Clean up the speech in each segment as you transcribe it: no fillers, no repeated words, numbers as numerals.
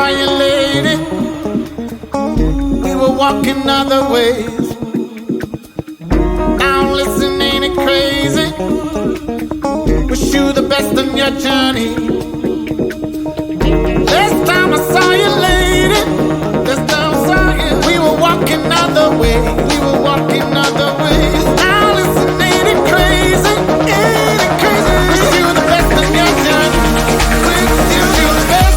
saw you, lady, we were walking other ways. Now listen, ain't it crazy? Wish you the best on your journey. Last time I saw you, lady, last time I saw you, we were walking other ways. We were walking other ways. Now listen, ain't it crazy? Ain't it crazy? Wish you the best on your journey. Wish you the best.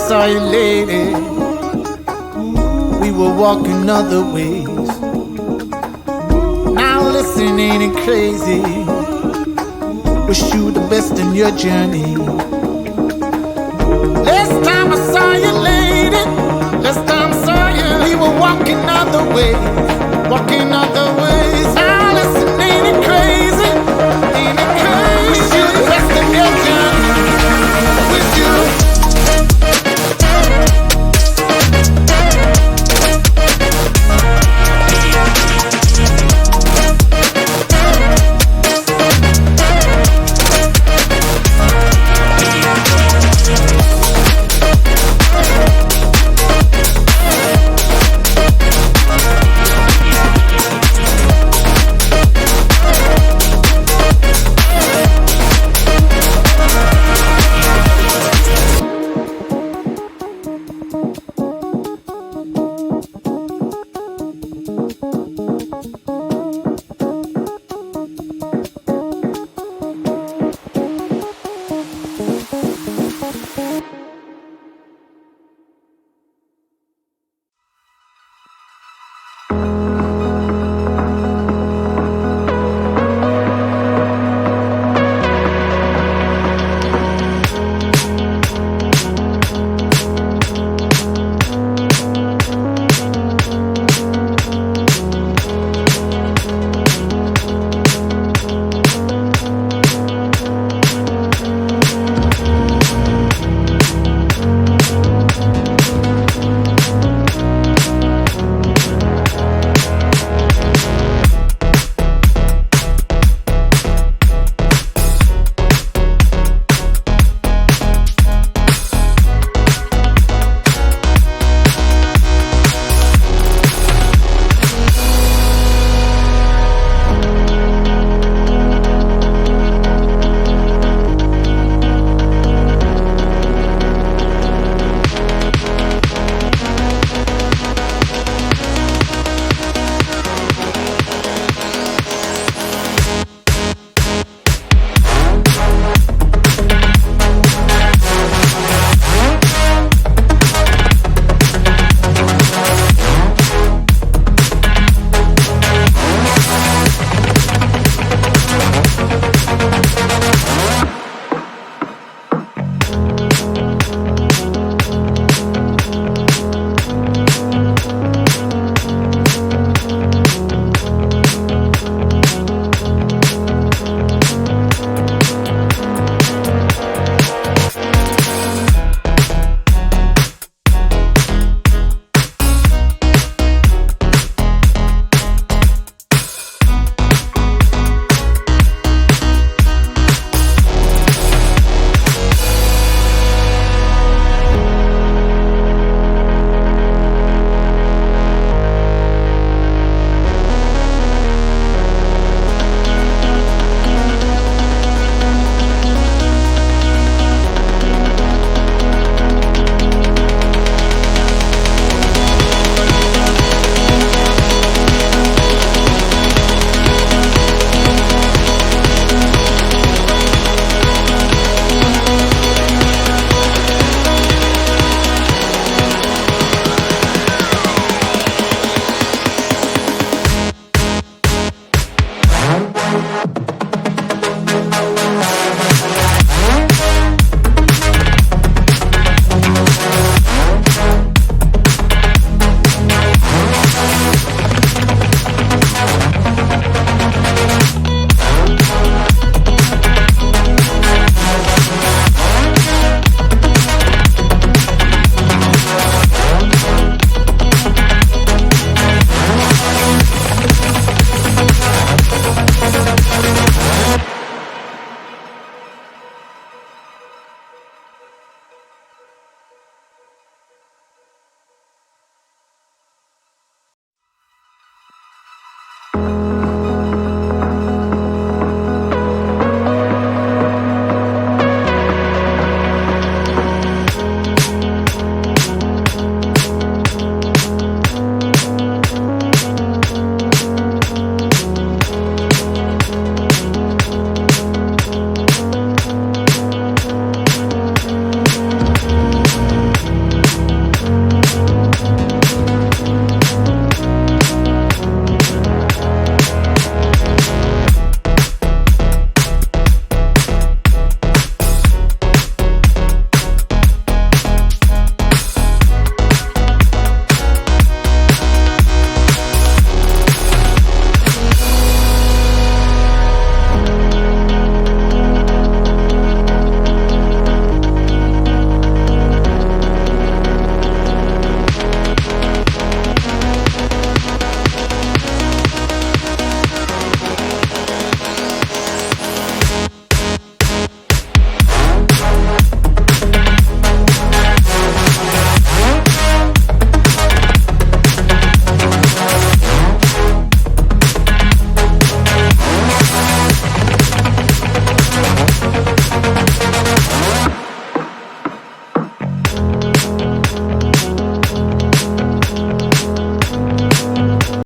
Saw you, lady, we were walking other ways. Now listen, ain't it crazy? Wish you the best in your journey. Last time I saw you, lady, last time I saw you, we were walking other ways, walking other ways.